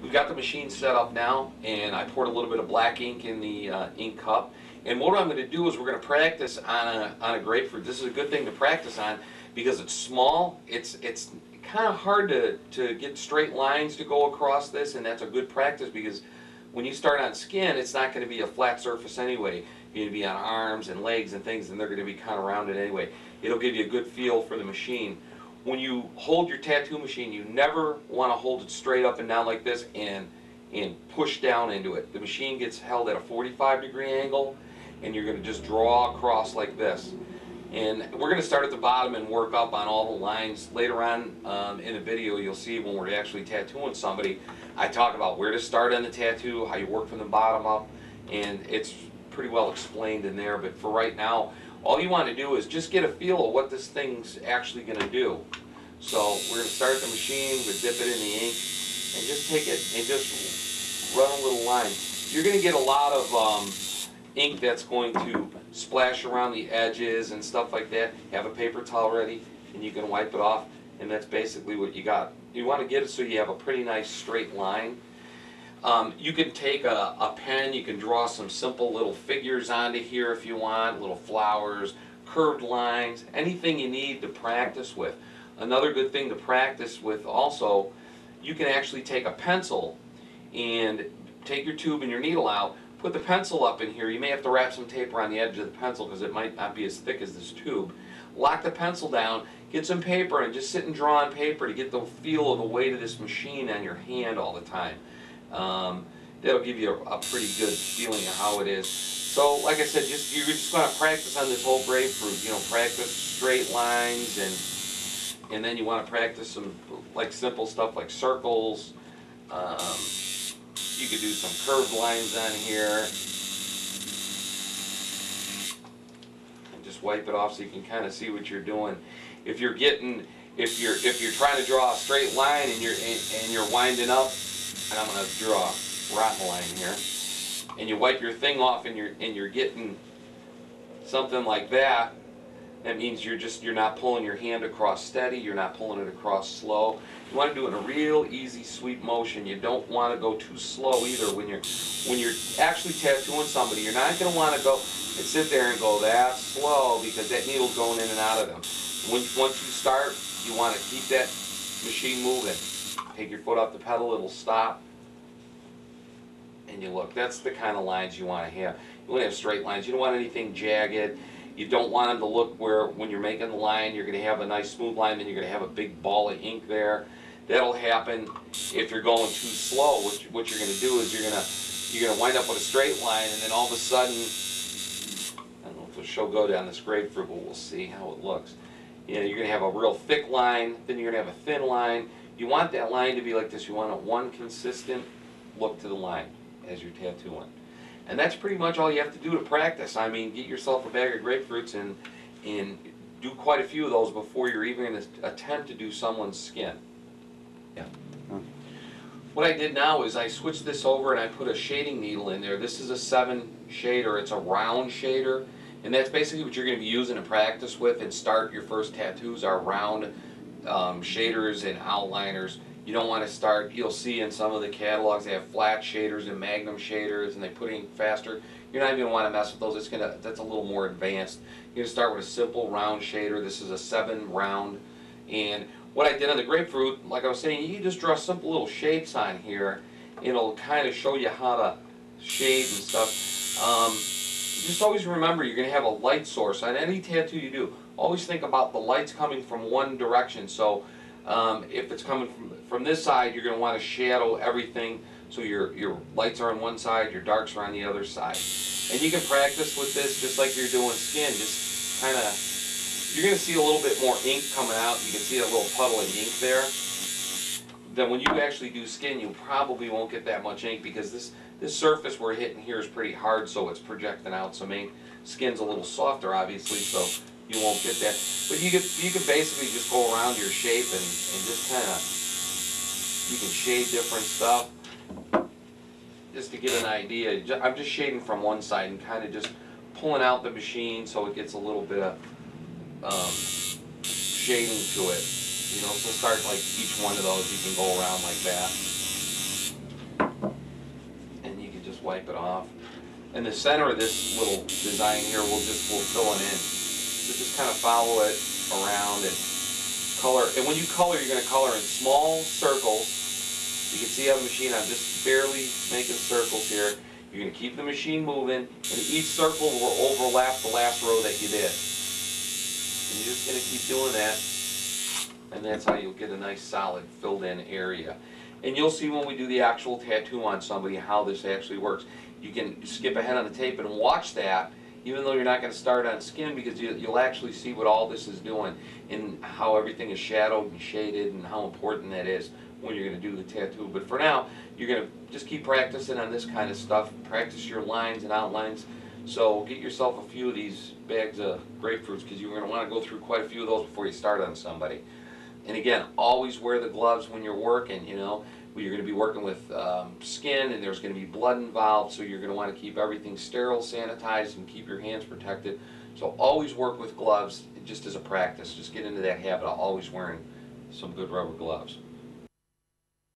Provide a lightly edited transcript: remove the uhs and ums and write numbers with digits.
we've got the machine set up now, and I poured a little bit of black ink in the ink cup. And what I'm going to do is we're going to practice on a grapefruit. This is a good thing to practice on because it's small. It's kind of hard to get straight lines to go across this, and that's a good practice because when you start on skin, it's not going to be a flat surface anyway. You're going to be on arms and legs and things, and they're going to be kind of rounded anyway. It'll give you a good feel for the machine. When you hold your tattoo machine, you never want to hold it straight up and down like this and push down into it. The machine gets held at a 45-degree angle, and you're going to just draw across like this. And we're going to start at the bottom and work up on all the lines. Later on in the video, you'll see when we're actually tattooing somebody, I talk about where to start on the tattoo, how you work from the bottom up, and it's pretty well explained in there. But for right now, all you want to do is just get a feel of what this thing's actually going to do. So we're going to start the machine, we dip it in the ink, and just take it and just run a little line. You're going to get a lot of ink that's going to splash around the edges and stuff like that. Have a paper towel ready and you can wipe it off, and that's basically what you got. You want to get it so you have a pretty nice straight line. You can take a pen, you can draw some simple little figures onto here if you want, little flowers, curved lines, anything you need to practice with. Another good thing to practice with also, you can actually take a pencil and take your tube and your needle out, put the pencil up in here. You may have to wrap some tape around the edge of the pencil because it might not be as thick as this tube. Lock the pencil down, get some paper, and just sit and draw on paper to get the feel of the weight of this machine on your hand all the time. That'll give you a pretty good feeling of how it is. So like I said, you're just going to practice on this whole grapefruit. You know, practice straight lines, and then you want to practice some like simple stuff like circles. You could do some curved lines on here, and just wipe it off so you can kind of see what you're doing. If you're trying to draw a straight line and you're winding up, and I'm going to draw a rotten line here, and you wipe your thing off and you're getting something like that, that means you're not pulling your hand across steady, you're not pulling it across slow. You want to do it in a real easy, sweet motion. You don't want to go too slow either. When you're actually tattooing somebody, you're not going to want to go and sit there and go that slow because that needle's going in and out of them. Once you start, you want to keep that machine moving. Take your foot off the pedal, it'll stop. And you look, that's the kind of lines you want to have. You want to have straight lines. You don't want anything jagged. You don't want them to look where when you're making the line, you're going to have a nice smooth line, then you're going to have a big ball of ink there. That'll happen if you're going too slow. What you're going to do is you're going to wind up with a straight line, and then all of a sudden, I don't know if it'll show good on this grapefruit, but we'll see how it looks. You know, you're going to have a real thick line, then you're going to have a thin line. You want that line to be like this. You want one consistent look to the line as you're tattooing. And that's pretty much all you have to do to practice. I mean, get yourself a bag of grapefruits and do quite a few of those before you're even going to attempt to do someone's skin. Yeah. What I did now is I switched this over and I put a shading needle in there. This is a 7 shader. It's a round shader. And that's basically what you're going to be using to practice with and start your first tattoos are round shaders and outliners. You don't want to start, you'll see in some of the catalogs they have flat shaders and magnum shaders and they put ink faster. You're not even going to want to mess with those. That's a little more advanced. You're going to start with a simple round shader. This is a 7 round. And what I did on the grapefruit, like I was saying, you can just draw simple little shapes on here. It'll kind of show you how to shade and stuff. Just always remember you're going to have a light source on any tattoo you do. Always think about the lights coming from one direction. So if it's coming from this side, you're going to want to shadow everything so your lights are on one side, your darks are on the other side. And you can practice with this just like you're doing skin. Just kind of, you're going to see a little bit more ink coming out. You can see a little puddle of ink there. Then when you actually do skin, you probably won't get that much ink because this surface we're hitting here is pretty hard, so it's projecting out some ink. Skin's a little softer, obviously, so you won't get that. But you can basically just go around your shape and just kind of, you can shade different stuff. Just to get an idea, I'm just shading from one side and kind of just pulling out the machine so it gets a little bit of shading to it. You know, so start like each one of those, you can go around like that. wipe it off. And the center of this little design here, we'll fill it in. So just kind of follow it around and color. And when you color, you're going to color in small circles. You can see on the machine, I'm just barely making circles here. You're going to keep the machine moving, and each circle will overlap the last row that you did. And you're just going to keep doing that, and that's how you'll get a nice solid filled in area. And you'll see when we do the actual tattoo on somebody how this actually works. You can skip ahead on the tape and watch that, even though you're not going to start on skin, because you'll actually see what all this is doing and how everything is shadowed and shaded and how important that is when you're going to do the tattoo. But for now, you're going to just keep practicing on this kind of stuff. Practice your lines and outlines. So get yourself a few of these bags of grapefruits, because you're going to want to go through quite a few of those before you start on somebody. And again, always wear the gloves when you're working, you know. You're going to be working with skin, and there's going to be blood involved, so you're going to want to keep everything sterile, sanitized, and keep your hands protected. So always work with gloves, just as a practice. Just get into that habit of always wearing some good rubber gloves.